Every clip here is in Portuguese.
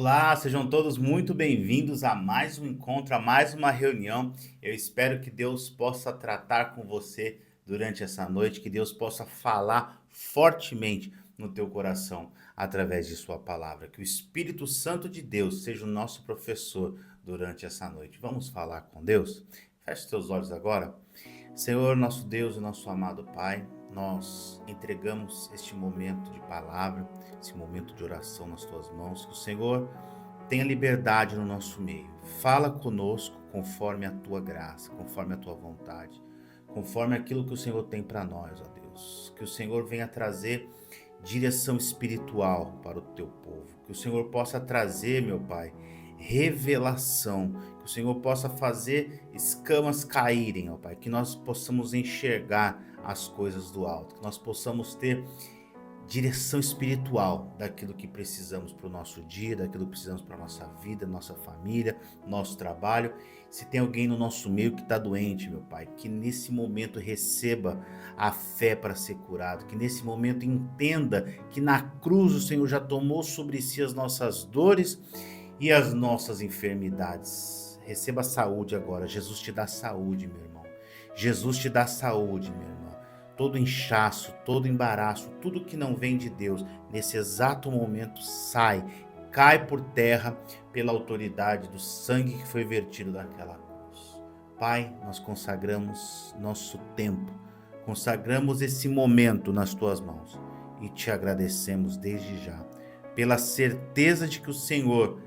Olá, sejam todos muito bem-vindos a mais um encontro, a mais uma reunião. Eu espero que Deus possa tratar com você durante essa noite, que Deus possa falar fortemente no teu coração através de sua palavra. Que o Espírito Santo de Deus seja o nosso professor durante essa noite. Vamos falar com Deus? Feche os teus olhos agora. Senhor, nosso Deus e nosso amado Pai, nós entregamos este momento de palavra, esse momento de oração nas tuas mãos. Que o Senhor tenha liberdade no nosso meio. Fala conosco conforme a tua graça, conforme a tua vontade, conforme aquilo que o Senhor tem para nós, ó Deus. Que o Senhor venha trazer direção espiritual para o teu povo. Que o Senhor possa trazer, meu Pai, revelação. Que o Senhor possa fazer escamas caírem, ó Pai. Que nós possamos enxergar as coisas do alto. Que nós possamos ter direção espiritual daquilo que precisamos para o nosso dia, daquilo que precisamos para a nossa vida, nossa família, nosso trabalho. Se tem alguém no nosso meio que está doente, meu Pai, que nesse momento receba a fé para ser curado, que nesse momento entenda que na cruz o Senhor já tomou sobre si as nossas dores e as nossas enfermidades. Receba saúde agora. Jesus te dá saúde, meu irmão. Jesus te dá saúde, meu irmão. Todo inchaço, todo embaraço, tudo que não vem de Deus, nesse exato momento sai, cai por terra pela autoridade do sangue que foi vertido daquela cruz. Pai, nós consagramos nosso tempo, consagramos esse momento nas tuas mãos e te agradecemos desde já, pela certeza de que o Senhor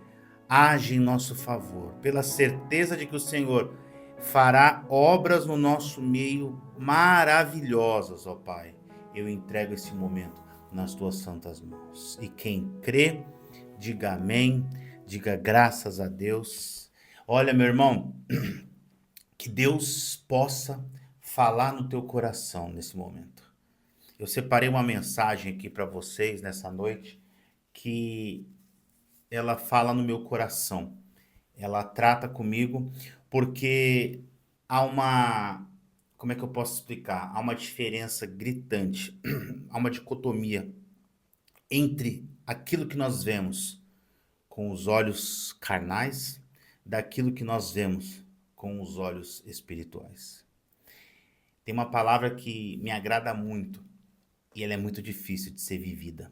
age em nosso favor, pela certeza de que o Senhor fará obras no nosso meio maravilhosas, ó Pai. Eu entrego esse momento nas tuas santas mãos. E quem crê, diga amém, diga graças a Deus. Olha, meu irmão, que Deus possa falar no teu coração nesse momento. Eu separei uma mensagem aqui para vocês nessa noite que ela fala no meu coração. Ela trata comigo porque há uma, como é que eu posso explicar? Há uma diferença gritante, há uma dicotomia entre aquilo que nós vemos com os olhos carnais, daquilo que nós vemos com os olhos espirituais. Tem uma palavra que me agrada muito e ela é muito difícil de ser vivida,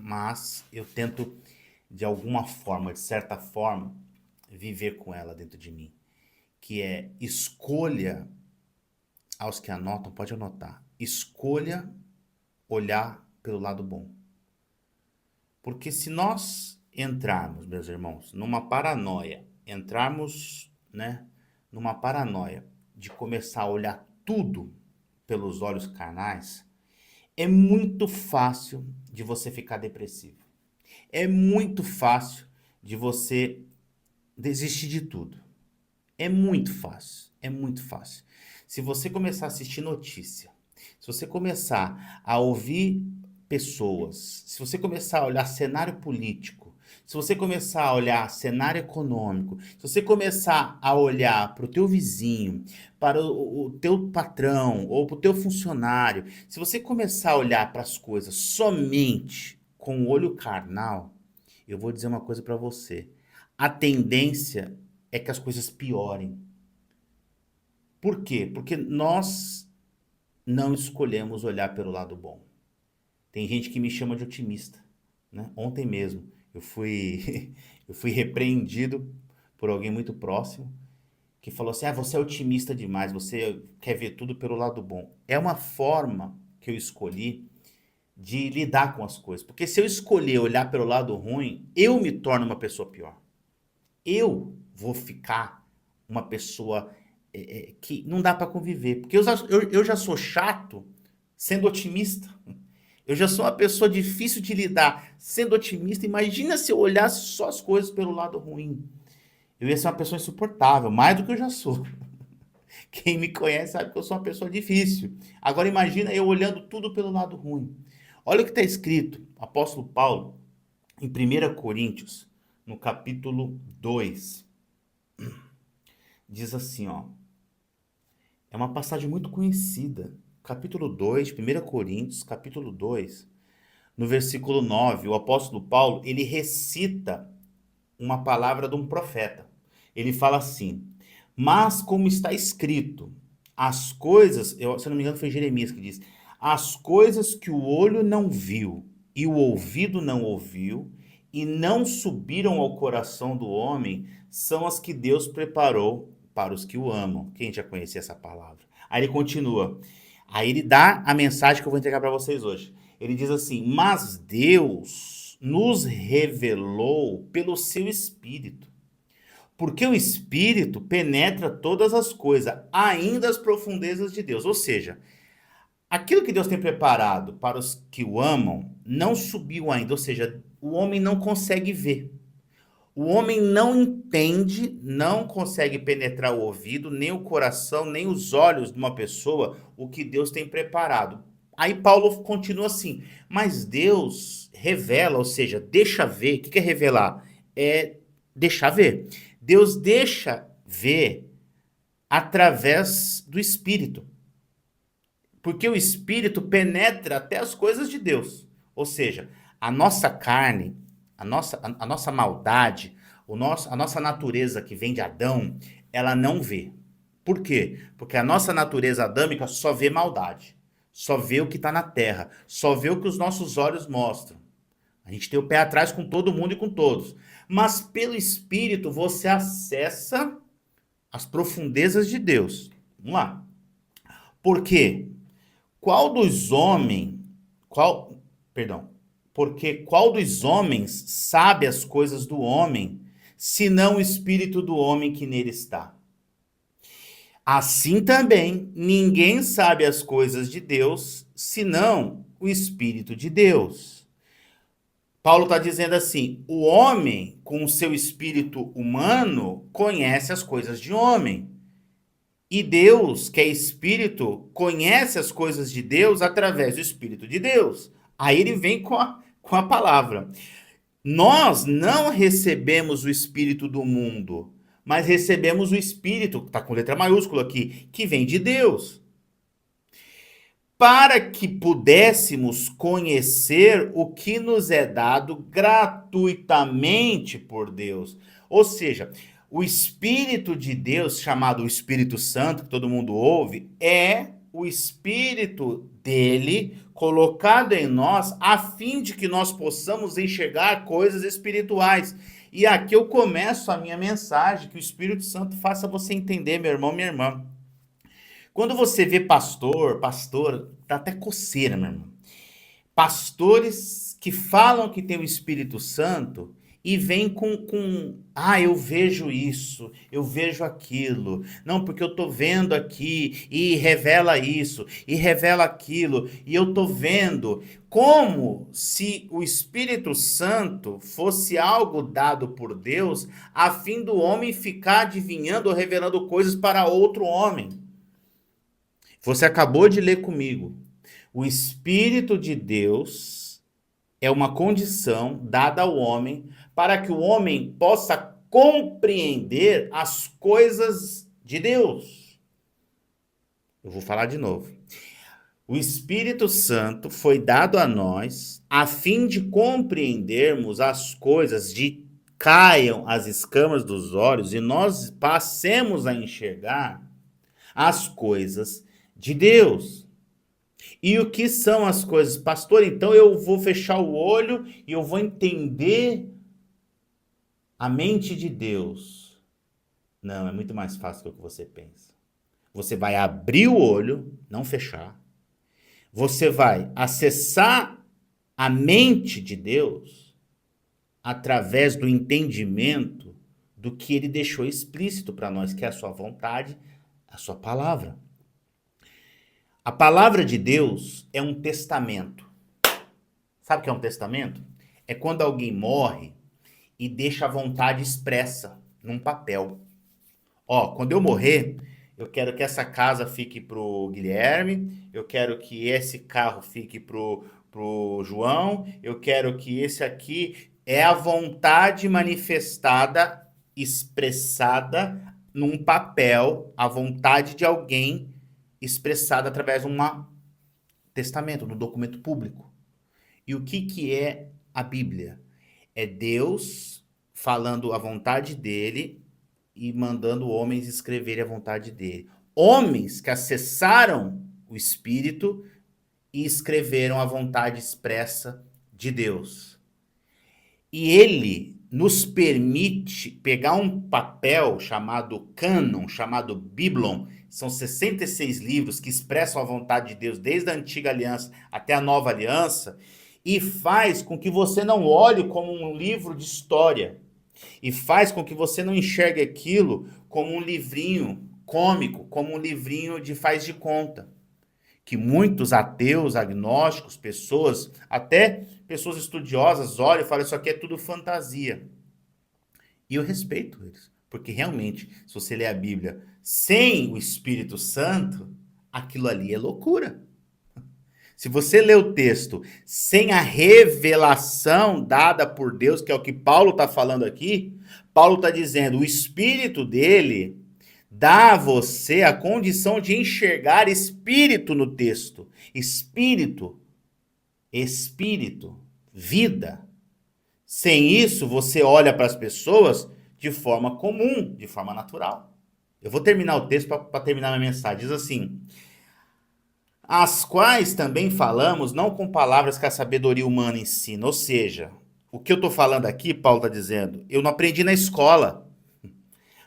mas eu tento de alguma forma, de certa forma, viver com ela dentro de mim, que é escolha, aos que anotam, pode anotar, escolha olhar pelo lado bom. Porque se nós entrarmos, meus irmãos, numa paranoia, entrarmos, né, numa paranoia de começar a olhar tudo pelos olhos carnais, é muito fácil de você ficar depressivo. É muito fácil de você desistir de tudo. É muito fácil, é muito fácil. Se você começar a assistir notícia, se você começar a ouvir pessoas, se você começar a olhar cenário político, se você começar a olhar cenário econômico, se você começar a olhar para o teu vizinho, para o teu patrão ou para o teu funcionário, se você começar a olhar para as coisas somente com o olho carnal, eu vou dizer uma coisa para você. A tendência é que as coisas piorem. Por quê? Porque nós não escolhemos olhar pelo lado bom. Tem gente que me chama de otimista, né? Ontem mesmo eu fui eu fui repreendido por alguém muito próximo que falou assim: "Ah, você é otimista demais, você quer ver tudo pelo lado bom". É uma forma que eu escolhi de lidar com as coisas, porque se eu escolher olhar pelo lado ruim, eu me torno uma pessoa pior. Eu vou ficar uma pessoa que não dá para conviver. Porque eu já sou chato sendo otimista. Eu já sou uma pessoa difícil de lidar sendo otimista. Imagina se eu olhasse só as coisas pelo lado ruim. Eu ia ser uma pessoa insuportável, mais do que eu já sou. Quem me conhece sabe que eu sou uma pessoa difícil. Agora imagina eu olhando tudo pelo lado ruim. Olha o que está escrito, apóstolo Paulo, em 1 Coríntios, no capítulo 2. Diz assim, ó. É uma passagem muito conhecida. Capítulo 2, 1 Coríntios, capítulo 2, no versículo 9, o apóstolo Paulo, ele recita uma palavra de um profeta. Ele fala assim: mas como está escrito, as coisas, se eu não me engano foi Jeremias que diz, as coisas que o olho não viu e o ouvido não ouviu e não subiram ao coração do homem, são as que Deus preparou para os que o amam. Quem já conhecia essa palavra? Aí ele continua. Aí ele dá a mensagem que eu vou entregar para vocês hoje. Ele diz assim: mas Deus nos revelou pelo seu Espírito. Porque o Espírito penetra todas as coisas, ainda as profundezas de Deus. Ou seja, aquilo que Deus tem preparado para os que o amam não subiu ainda. Ou seja, o homem não consegue ver. O homem não entende, não consegue penetrar o ouvido, nem o coração, nem os olhos de uma pessoa, o que Deus tem preparado. Aí Paulo continua assim: mas Deus revela, ou seja, deixa ver. O que é revelar? É deixar ver. Deus deixa ver através do Espírito. Porque o Espírito penetra até as coisas de Deus. Ou seja, a nossa carne, a nossa maldade, a nossa natureza que vem de Adão, ela não vê. Por quê? Porque a nossa natureza adâmica só vê maldade. Só vê o que está na terra. Só vê o que os nossos olhos mostram. A gente tem o pé atrás com todo mundo e com todos. Mas pelo Espírito você acessa as profundezas de Deus. Vamos lá. Por quê? Qual dos homens, perdão, porque qual dos homens sabe as coisas do homem, senão o espírito do homem que nele está? Assim também, ninguém sabe as coisas de Deus, senão o espírito de Deus. Paulo está dizendo assim: o homem, com o seu espírito humano, conhece as coisas de homem. E Deus, que é espírito, conhece as coisas de Deus através do Espírito de Deus. Aí ele vem com a palavra. Nós não recebemos o Espírito do mundo, mas recebemos o Espírito, que está com letra maiúscula aqui, que vem de Deus. Para que pudéssemos conhecer o que nos é dado gratuitamente por Deus. Ou seja, o Espírito de Deus, chamado o Espírito Santo, que todo mundo ouve, é o Espírito dele colocado em nós a fim de que nós possamos enxergar coisas espirituais. E aqui eu começo a minha mensagem, que o Espírito Santo faça você entender, meu irmão, minha irmã. Quando você vê pastor, dá até coceira, meu irmão. Pastores que falam que tem o Espírito Santo e vêm eu vejo isso, eu vejo aquilo. Não, porque eu tô vendo aqui e revela isso, e revela aquilo, e eu tô vendo. Como se o Espírito Santo fosse algo dado por Deus a fim do homem ficar adivinhando ou revelando coisas para outro homem. Você acabou de ler comigo. O Espírito de Deus é uma condição dada ao homem para que o homem possa compreender as coisas de Deus. Eu vou falar de novo. O Espírito Santo foi dado a nós a fim de compreendermos as coisas, de caiam as escamas dos olhos e nós passemos a enxergar as coisas de Deus. E o que são as coisas? Pastor, então eu vou fechar o olho e eu vou entender a mente de Deus. Não, é muito mais fácil do que você pensa. Você vai abrir o olho, não fechar. Você vai acessar a mente de Deus através do entendimento do que ele deixou explícito para nós, que é a sua vontade, a sua palavra. A palavra de Deus é um testamento. Sabe o que é um testamento? É quando alguém morre e deixa a vontade expressa num papel. Ó, quando eu morrer, eu quero que essa casa fique pro Guilherme, eu quero que esse carro fique pro João, eu quero que esse aqui é a vontade manifestada, expressada num papel, a vontade de alguém expressada através de um testamento, de um documento público. E o que é a Bíblia? É Deus falando a vontade dele e mandando homens escreverem a vontade dele. Homens que acessaram o Espírito e escreveram a vontade expressa de Deus. E ele nos permite pegar um papel chamado cânon, chamado Biblon, são 66 livros que expressam a vontade de Deus desde a antiga aliança até a nova aliança, e faz com que você não olhe como um livro de história, e faz com que você não enxergue aquilo como um livrinho cômico, como um livrinho de faz de conta. Que muitos ateus, agnósticos, pessoas, até pessoas estudiosas olham e falam, isso aqui é tudo fantasia. E eu respeito eles, porque realmente, se você ler a Bíblia sem o Espírito Santo, aquilo ali é loucura. Se você lê o texto sem a revelação dada por Deus, que é o que Paulo está falando aqui, Paulo está dizendo, o Espírito dele dá a você a condição de enxergar espírito no texto. Espírito, vida. Sem isso, você olha para as pessoas de forma comum, de forma natural. Eu vou terminar o texto para terminar minha mensagem. Diz assim, as quais também falamos não com palavras que a sabedoria humana ensina. Ou seja, o que eu estou falando aqui, Paulo está dizendo, eu não aprendi na escola,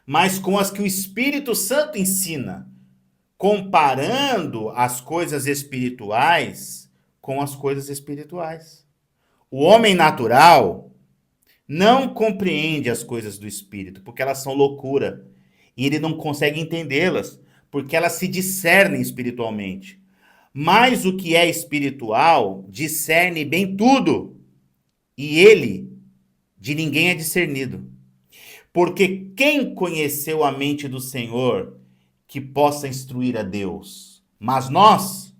mas com as que o Espírito Santo ensina, comparando as coisas espirituais com as coisas espirituais. O homem natural não compreende as coisas do Espírito, porque elas são loucura, e ele não consegue entendê-las, porque elas se discernem espiritualmente. Mas o que é espiritual discerne bem tudo, e ele de ninguém é discernido. Porque quem conheceu a mente do Senhor que possa instruir a Deus? Mas nós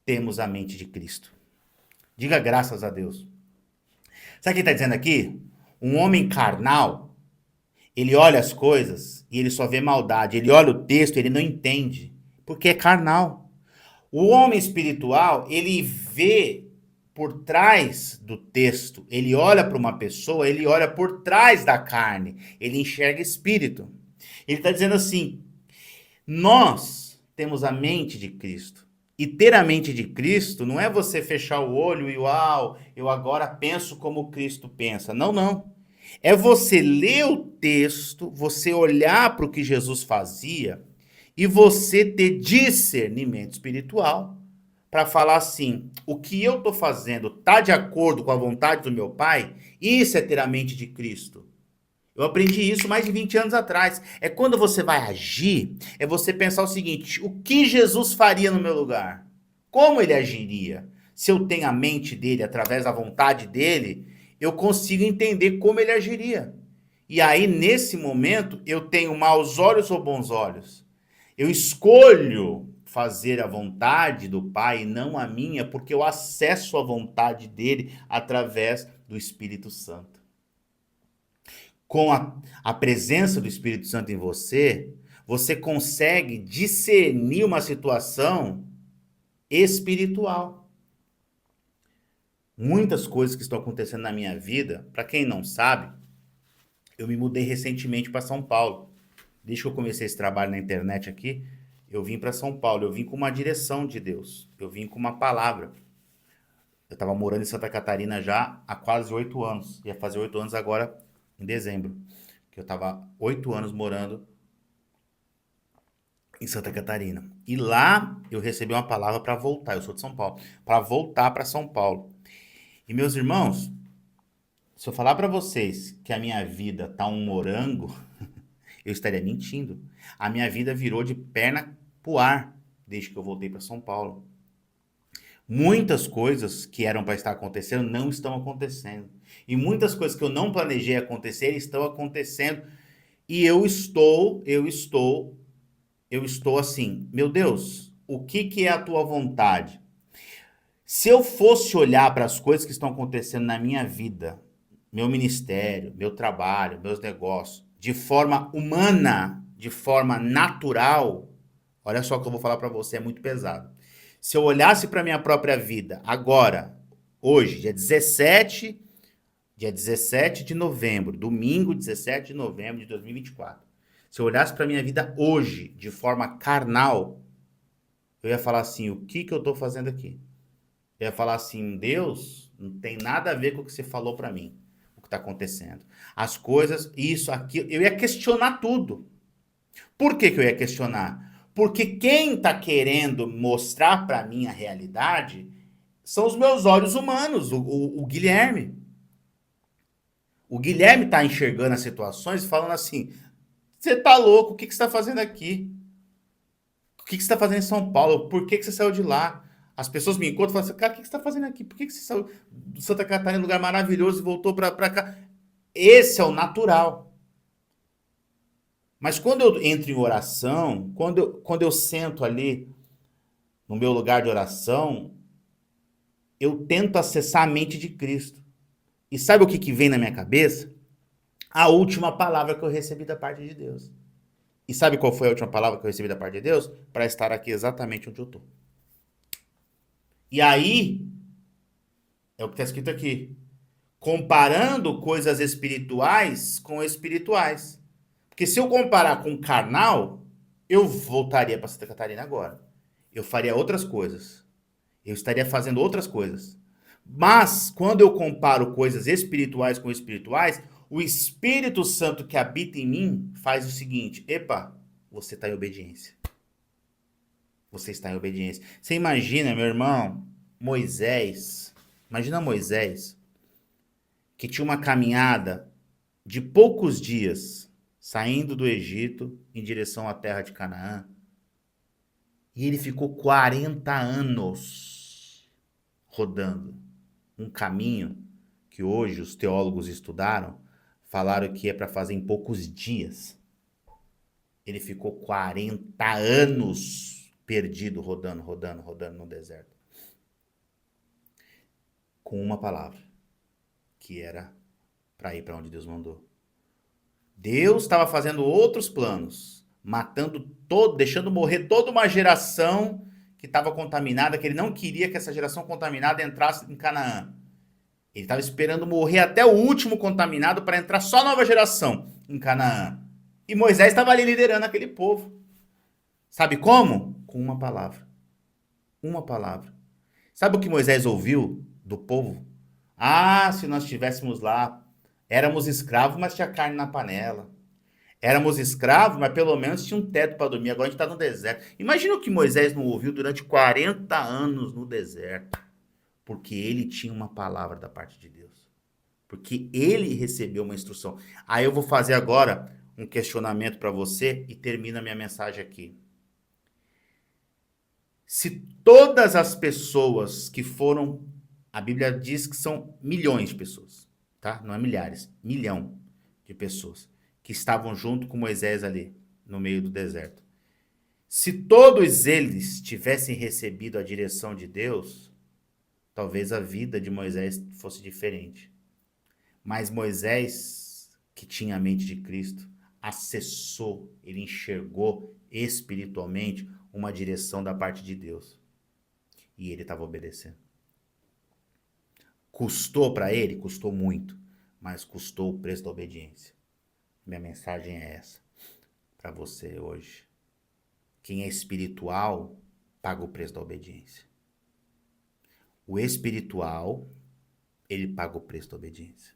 temos a mente de Cristo. Diga graças a Deus. Sabe o que está dizendo aqui? Um homem carnal, ele olha as coisas e ele só vê maldade. Ele olha o texto, ele não entende, porque é carnal. O homem espiritual, ele vê por trás do texto, ele olha para uma pessoa, ele olha por trás da carne, ele enxerga espírito. Ele está dizendo assim, nós temos a mente de Cristo. E ter a mente de Cristo não é você fechar o olho e uau, eu agora penso como Cristo pensa. Não, não. É você ler o texto, você olhar para o que Jesus fazia e você ter discernimento espiritual para falar assim, o que eu estou fazendo está de acordo com a vontade do meu Pai? Isso é ter a mente de Cristo. Eu aprendi isso mais de 20 anos atrás. É quando você vai agir, é você pensar o seguinte, o que Jesus faria no meu lugar? Como ele agiria? Se eu tenho a mente dele, através da vontade dele, eu consigo entender como ele agiria. E aí, nesse momento, eu tenho maus olhos ou bons olhos? Eu escolho fazer a vontade do Pai, não a minha, porque eu acesso a vontade dele através do Espírito Santo. Com a presença do Espírito Santo em você, você consegue discernir uma situação espiritual. Muitas coisas que estão acontecendo na minha vida, para quem não sabe, eu me mudei recentemente para São Paulo. Desde que eu comecei esse trabalho na internet aqui, eu vim para São Paulo, eu vim com uma direção de Deus, eu vim com uma palavra. Eu estava morando em Santa Catarina já há quase 8 anos, ia fazer 8 anos agora em dezembro, que eu estava 8 anos morando em Santa Catarina. E lá eu recebi uma palavra para voltar, eu sou de São Paulo, para voltar para São Paulo. E meus irmãos, se eu falar para vocês que a minha vida tá um morango, eu estaria mentindo. A minha vida virou de perna pro ar desde que eu voltei para São Paulo. Muitas coisas que eram para estar acontecendo não estão acontecendo. E muitas coisas que eu não planejei acontecer estão acontecendo. E eu estou assim, meu Deus, o que é a tua vontade? Se eu fosse olhar para as coisas que estão acontecendo na minha vida, meu ministério, meu trabalho, meus negócios, de forma humana, de forma natural, olha só o que eu vou falar para você, é muito pesado. Se eu olhasse para minha própria vida agora, hoje, dia 17 dia 17 de novembro, domingo 17 de novembro de 2024, se eu olhasse para minha vida hoje de forma carnal, eu ia falar assim, o que que eu estou fazendo aqui? Eu ia falar assim, Deus, não tem nada a ver com o que você falou para mim, o que está acontecendo. As coisas, isso, aquilo, eu ia questionar tudo. Por que que eu ia questionar? Porque quem está querendo mostrar para mim a realidade são os meus olhos humanos, o Guilherme. O Guilherme está enxergando as situações e falando assim, você tá louco, o que que você está fazendo aqui? O que que você está fazendo em São Paulo? Por que que você saiu de lá? As pessoas me encontram e falam assim, cara, o que que você está fazendo aqui? Por que que você saiu do Santa Catarina, um lugar maravilhoso, e voltou para cá? Esse é o natural. Mas quando eu entro em oração, quando eu sento ali no meu lugar de oração, eu tento acessar a mente de Cristo. E sabe o que que vem na minha cabeça? A última palavra que eu recebi da parte de Deus. E sabe qual foi a última palavra que eu recebi da parte de Deus? Para estar aqui exatamente onde eu estou. E aí, é o que está escrito aqui. Comparando coisas espirituais com espirituais. Porque se eu comparar com carnal, eu voltaria para Santa Catarina agora. Eu faria outras coisas. Eu estaria fazendo outras coisas. Mas, quando eu comparo coisas espirituais com espirituais, o Espírito Santo que habita em mim faz o seguinte: epa, você está em obediência. Você está em obediência. Você imagina, meu irmão, Moisés. Imagina Moisés, que tinha uma caminhada de poucos dias saindo do Egito em direção à terra de Canaã. E ele ficou 40 anos rodando um caminho que hoje os teólogos estudaram, falaram que é para fazer em poucos dias. Ele ficou 40 anos perdido, rodando no deserto. Com uma palavra, que era para ir para onde Deus mandou. Deus estava fazendo outros planos, matando todo, deixando morrer toda uma geração que estava contaminada, que ele não queria que essa geração contaminada entrasse em Canaã. Ele estava esperando morrer até o último contaminado para entrar só a nova geração em Canaã. E Moisés estava ali liderando aquele povo. Sabe como? Com uma palavra. Uma palavra. Sabe o que Moisés ouviu do povo? Ah, se nós estivéssemos lá, éramos escravos, mas tinha carne na panela. Éramos escravos, mas pelo menos tinha um teto para dormir. Agora a gente está no deserto. Imagina o que Moisés não ouviu durante 40 anos no deserto. Porque ele tinha uma palavra da parte de Deus. Porque ele recebeu uma instrução. Aí eu vou fazer agora um questionamento para você e termino a minha mensagem aqui. Se todas as pessoas que foram, a Bíblia diz que são milhões de pessoas, tá? Não é milhares, milhão de pessoas que estavam junto com Moisés ali no meio do deserto. Se todos eles tivessem recebido a direção de Deus, talvez a vida de Moisés fosse diferente. Mas Moisés, que tinha a mente de Cristo, acessou, ele enxergou espiritualmente uma direção da parte de Deus. E ele estava obedecendo. Custou para ele? Custou muito. Mas custou o preço da obediência. Minha mensagem é essa para você hoje. Quem é espiritual paga o preço da obediência. O espiritual, ele paga o preço da obediência.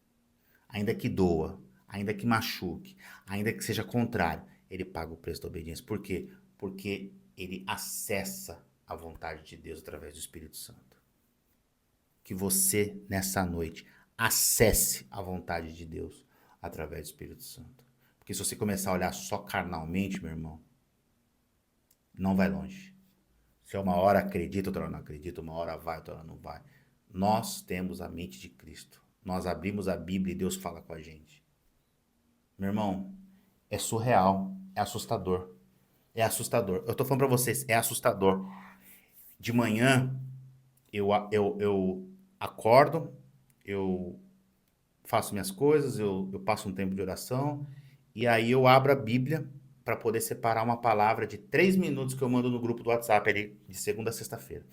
Ainda que doa, ainda que machuque, ainda que seja contrário, ele paga o preço da obediência. Por quê? Porque ele acessa a vontade de Deus através do Espírito Santo. Que você, nessa noite, acesse a vontade de Deus através do Espírito Santo. Porque se você começar a olhar só carnalmente, meu irmão, não vai longe. Se é uma hora acredita, outra hora não acredita, uma hora vai, outra hora não vai. Nós temos a mente de Cristo. Nós abrimos a Bíblia e Deus fala com a gente. Meu irmão, é surreal, é assustador. É assustador. Eu tô falando pra vocês, é assustador. De manhã, eu acordo, eu faço minhas coisas, eu passo um tempo de oração, e aí eu abro a Bíblia para poder separar uma palavra de 3 minutos que eu mando no grupo do WhatsApp ali, de segunda a sexta-feira.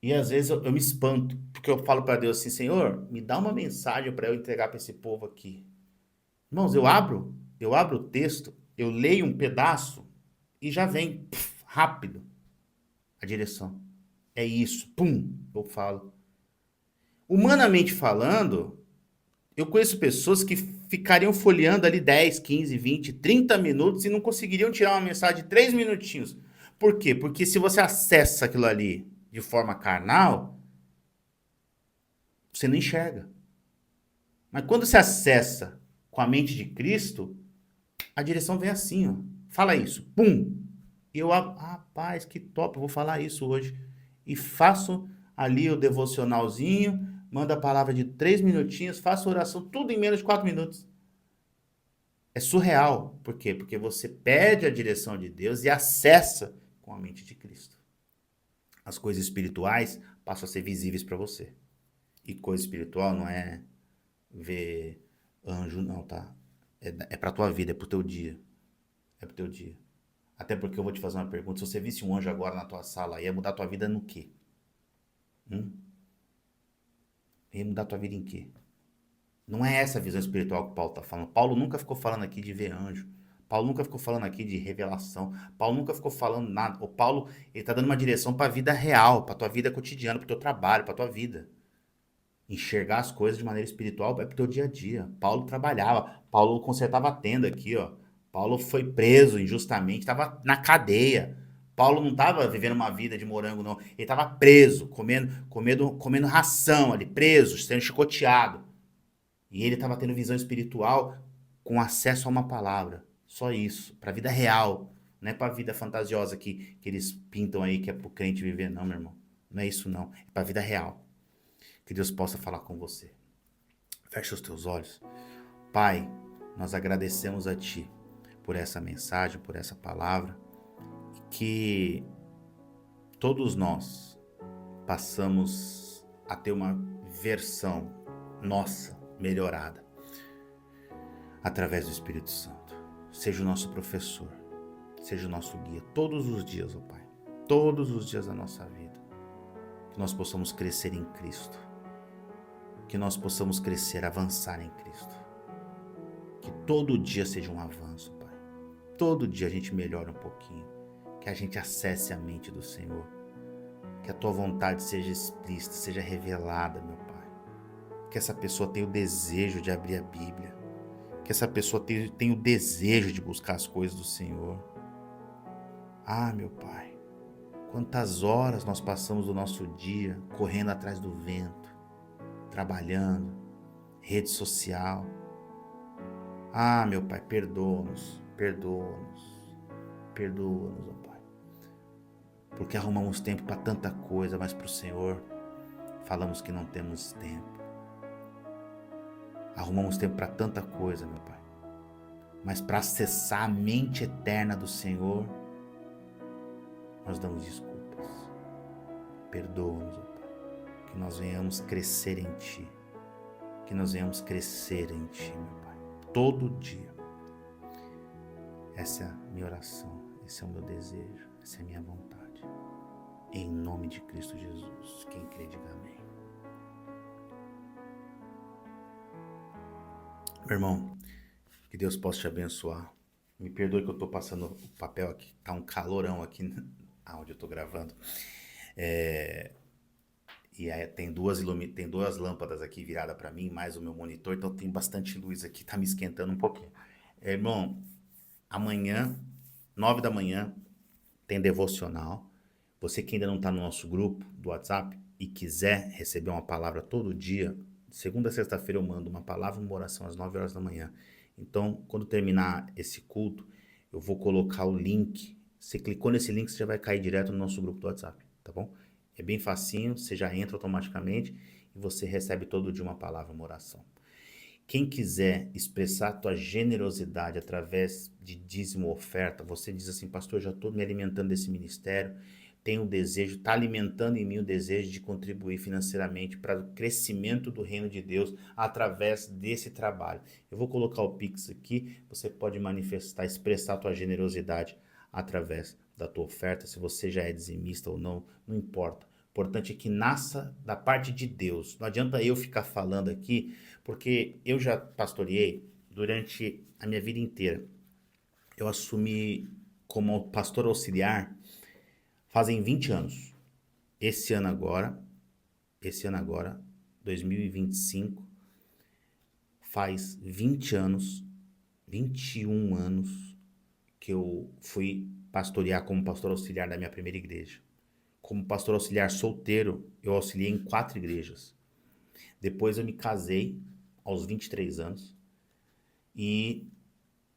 E às vezes eu me espanto, porque eu falo para Deus assim, Senhor, me dá uma mensagem para eu entregar para esse povo aqui. Irmãos, eu abro o texto, eu leio um pedaço e já vem, rápido, a direção. É isso, pum, eu falo. Humanamente falando, eu conheço pessoas que ficariam folheando ali 10, 15, 20, 30 minutos e não conseguiriam tirar uma mensagem de 3 minutinhos. Por quê? Porque se você acessa aquilo ali de forma carnal, você não enxerga. Mas quando você acessa com a mente de Cristo, a direção vem assim, ó. Fala isso, pum. E eu, rapaz, que top, eu vou falar isso hoje. E faço ali o devocionalzinho, mando a palavra de 3 minutinhos, faço oração, tudo em menos de 4 minutos. É surreal. Por quê? Porque você pede a direção de Deus e acessa com a mente de Cristo. As coisas espirituais passam a ser visíveis para você. E coisa espiritual não é ver anjo, não, tá? É pra tua vida, é pro teu dia. É pro teu dia. Até porque eu vou te fazer uma pergunta. Se você visse um anjo agora na tua sala, ia mudar tua vida no quê? Hum? Ia mudar tua vida em quê? Não é essa a visão espiritual que Paulo está falando. Paulo nunca ficou falando aqui de ver anjo. Paulo nunca ficou falando aqui de revelação. Paulo nunca ficou falando nada. O Paulo, ele está dando uma direção para a vida real, para tua vida cotidiana, para o teu trabalho, para tua vida. Enxergar as coisas de maneira espiritual é pro teu dia a dia. Paulo trabalhava. Paulo consertava a tenda aqui, ó. Paulo foi preso injustamente, estava na cadeia. Paulo não estava vivendo uma vida de morango, não. Ele estava preso, comendo ração ali, preso, sendo chicoteado. E ele estava tendo visão espiritual com acesso a uma palavra. Só isso. Para a vida real. Não é para a vida fantasiosa que eles pintam aí, que é para o crente viver, não, meu irmão. Não é isso, não. É para a vida real. Que Deus possa falar com você. Feche os teus olhos. Pai, nós agradecemos a Ti por essa mensagem, por essa palavra. E que todos nós passamos a ter uma versão nossa melhorada através do Espírito Santo. Seja o nosso professor, seja o nosso guia todos os dias, ó Pai. Todos os dias da nossa vida. Que nós possamos crescer em Cristo. Que nós possamos crescer, avançar em Cristo. Que todo dia seja um avanço, Pai. Todo dia a gente melhora um pouquinho. Que a gente acesse a mente do Senhor. Que a Tua vontade seja explícita, seja revelada, meu Pai. Que essa pessoa tenha o desejo de abrir a Bíblia. Que essa pessoa tenha o desejo de buscar as coisas do Senhor. Ah, meu Pai, quantas horas nós passamos do nosso dia correndo atrás do vento, trabalhando, rede social. Ah, meu Pai, perdoa-nos, perdoa-nos, perdoa-nos, ó Pai. Porque arrumamos tempo para tanta coisa, mas para o Senhor falamos que não temos tempo. Arrumamos tempo para tanta coisa, meu Pai. Mas para acessar a mente eterna do Senhor, nós damos desculpas. Perdoa-nos, ó Pai. Que nós venhamos crescer em Ti. Que nós venhamos crescer em Ti, meu Pai. Todo dia. Essa é a minha oração. Esse é o meu desejo. Essa é a minha vontade. Em nome de Cristo Jesus. Quem crê, diga amém. Meu irmão, que Deus possa te abençoar. Me perdoe que eu tô passando o papel aqui. Tá um calorão aqui onde eu tô gravando. E aí tem duas lâmpadas aqui viradas para mim, mais o meu monitor, então tem bastante luz aqui, tá me esquentando um pouquinho. Irmão, amanhã, 9 da manhã, tem devocional. Você que ainda não tá no nosso grupo do WhatsApp e quiser receber uma palavra todo dia, de segunda a sexta-feira eu mando uma palavra, uma oração às 9 horas da manhã. Então, quando terminar esse culto, eu vou colocar o link. Você clicou nesse link, você já vai cair direto no nosso grupo do WhatsApp, tá bom? É bem facinho, você já entra automaticamente e você recebe todo dia uma palavra, uma oração. Quem quiser expressar a tua generosidade através de dízimo ou oferta, você diz assim, pastor, já estou me alimentando desse ministério, tenho o desejo, está alimentando em mim o desejo de contribuir financeiramente para o crescimento do reino de Deus através desse trabalho. Eu vou colocar o Pix aqui, você pode manifestar, expressar a tua generosidade através da tua oferta, se você já é dizimista ou não, não importa. O importante é que nasça da parte de Deus. Não adianta eu ficar falando aqui, porque eu já pastoreei durante a minha vida inteira. Eu assumi como pastor auxiliar fazem 20 anos. Esse ano agora, 2025, faz 20 anos, 21 anos que eu fui pastorear como pastor auxiliar da minha primeira igreja. Como pastor auxiliar solteiro, eu auxiliei em 4 igrejas. Depois eu me casei aos 23 anos e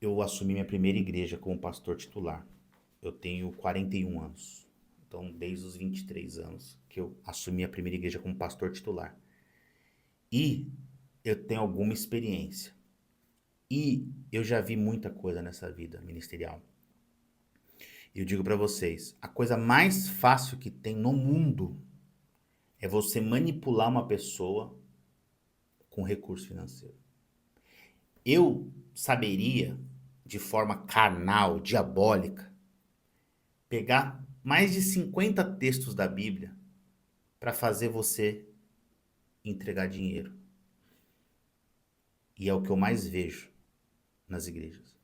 eu assumi minha primeira igreja como pastor titular. Eu tenho 41 anos. Então, desde os 23 anos que eu assumi a primeira igreja como pastor titular. E eu tenho alguma experiência. E eu já vi muita coisa nessa vida ministerial. Eu digo para vocês, a coisa mais fácil que tem no mundo é você manipular uma pessoa com recurso financeiro. Eu saberia, de forma carnal, diabólica, pegar mais de 50 textos da Bíblia para fazer você entregar dinheiro. E é o que eu mais vejo nas igrejas.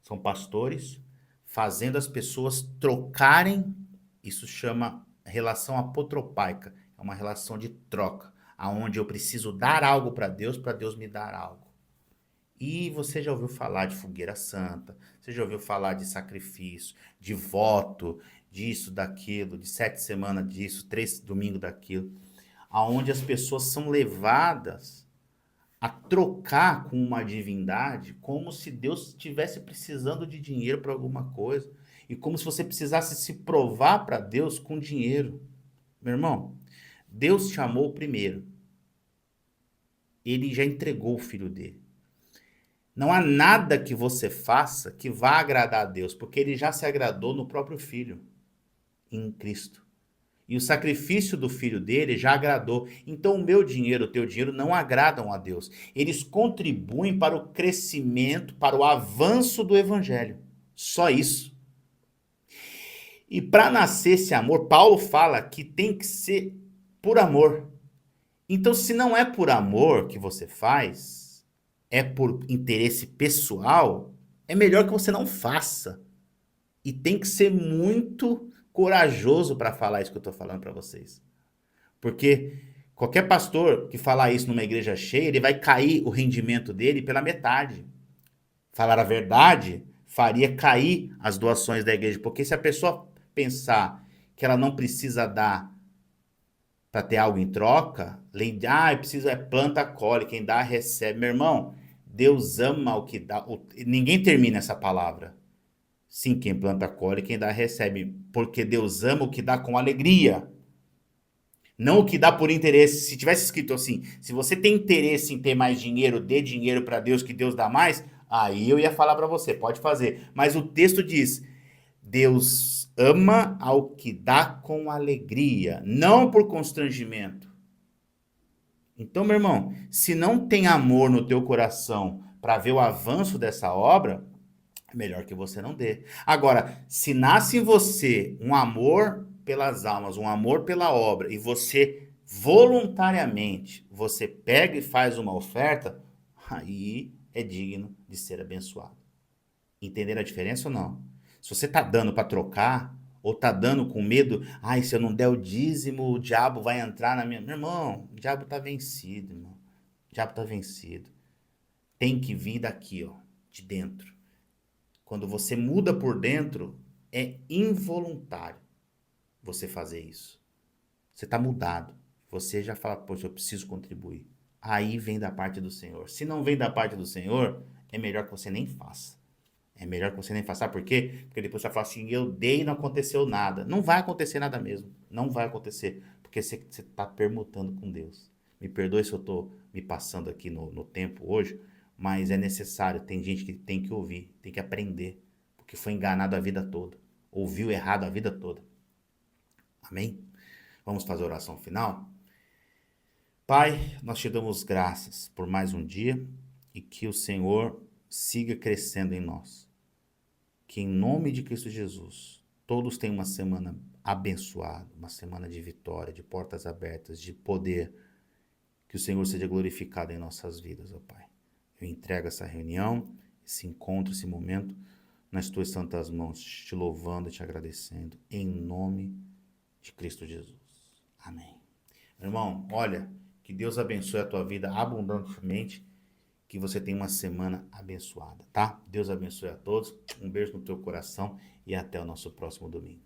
São pastores fazendo as pessoas trocarem, isso chama relação apotropaica, é uma relação de troca, aonde eu preciso dar algo para Deus me dar algo. E você já ouviu falar de fogueira santa, você já ouviu falar de sacrifício, de voto, disso, daquilo, de 7 semanas disso, 3 domingos daquilo, aonde as pessoas são levadas a trocar com uma divindade como se Deus estivesse precisando de dinheiro para alguma coisa e como se você precisasse se provar para Deus com dinheiro. Meu irmão, Deus te amou primeiro. Ele já entregou o filho dele. Não há nada que você faça que vá agradar a Deus, porque ele já se agradou no próprio filho, em Cristo. E o sacrifício do filho dele já agradou. Então o meu dinheiro, o teu dinheiro não agradam a Deus. Eles contribuem para o crescimento, para o avanço do evangelho. Só isso. E para nascer esse amor, Paulo fala que tem que ser por amor. Então se não é por amor que você faz, é por interesse pessoal, é melhor que você não faça. E tem que ser muito corajoso para falar isso que eu estou falando para vocês. Porque qualquer pastor que falar isso numa igreja cheia, ele vai cair o rendimento dele pela metade. Falar a verdade faria cair as doações da igreja. Porque se a pessoa pensar que ela não precisa dar para ter algo em troca, além de, eu preciso, planta, colhe, quem dá, recebe. Meu irmão, Deus ama o que dá. Ninguém termina essa palavra. Sim, quem planta, colhe, quem dá, recebe. Porque Deus ama o que dá com alegria. Não o que dá por interesse. Se tivesse escrito assim, se você tem interesse em ter mais dinheiro, dê dinheiro para Deus, que Deus dá mais, aí eu ia falar para você, pode fazer. Mas o texto diz, Deus ama ao que dá com alegria, não por constrangimento. Então, meu irmão, se não tem amor no teu coração para ver o avanço dessa obra, é melhor que você não dê. Agora, se nasce em você um amor pelas almas, um amor pela obra, e você voluntariamente, você pega e faz uma oferta, aí é digno de ser abençoado. Entenderam a diferença ou não? Se você tá dando para trocar, ou tá dando com medo, se eu não der o dízimo, o diabo vai entrar na minha... Meu irmão, o diabo tá vencido, irmão. O diabo tá vencido. Tem que vir daqui, ó, de dentro. Quando você muda por dentro, é involuntário você fazer isso. Você está mudado. Você já fala, poxa, eu preciso contribuir. Aí vem da parte do Senhor. Se não vem da parte do Senhor, é melhor que você nem faça. É melhor que você nem faça. Sabe por quê? Porque depois você vai falar assim, eu dei e não aconteceu nada. Não vai acontecer nada mesmo. Não vai acontecer. Porque você está permutando com Deus. Me perdoe se eu estou me passando aqui no tempo hoje, mas é necessário. Tem gente que tem que ouvir, tem que aprender. Porque foi enganado a vida toda. Ouviu errado a vida toda. Amém? Vamos fazer a oração final? Pai, nós te damos graças por mais um dia e que o Senhor siga crescendo em nós. Que em nome de Cristo Jesus, todos tenham uma semana abençoada, uma semana de vitória, de portas abertas, de poder. Que o Senhor seja glorificado em nossas vidas, ó Pai. Eu entrego essa reunião, esse encontro, esse momento nas tuas santas mãos, te louvando e te agradecendo, em nome de Cristo Jesus. Amém. Meu irmão, olha, que Deus abençoe a tua vida abundantemente, que você tenha uma semana abençoada, tá? Deus abençoe a todos, um beijo no teu coração e até o nosso próximo domingo.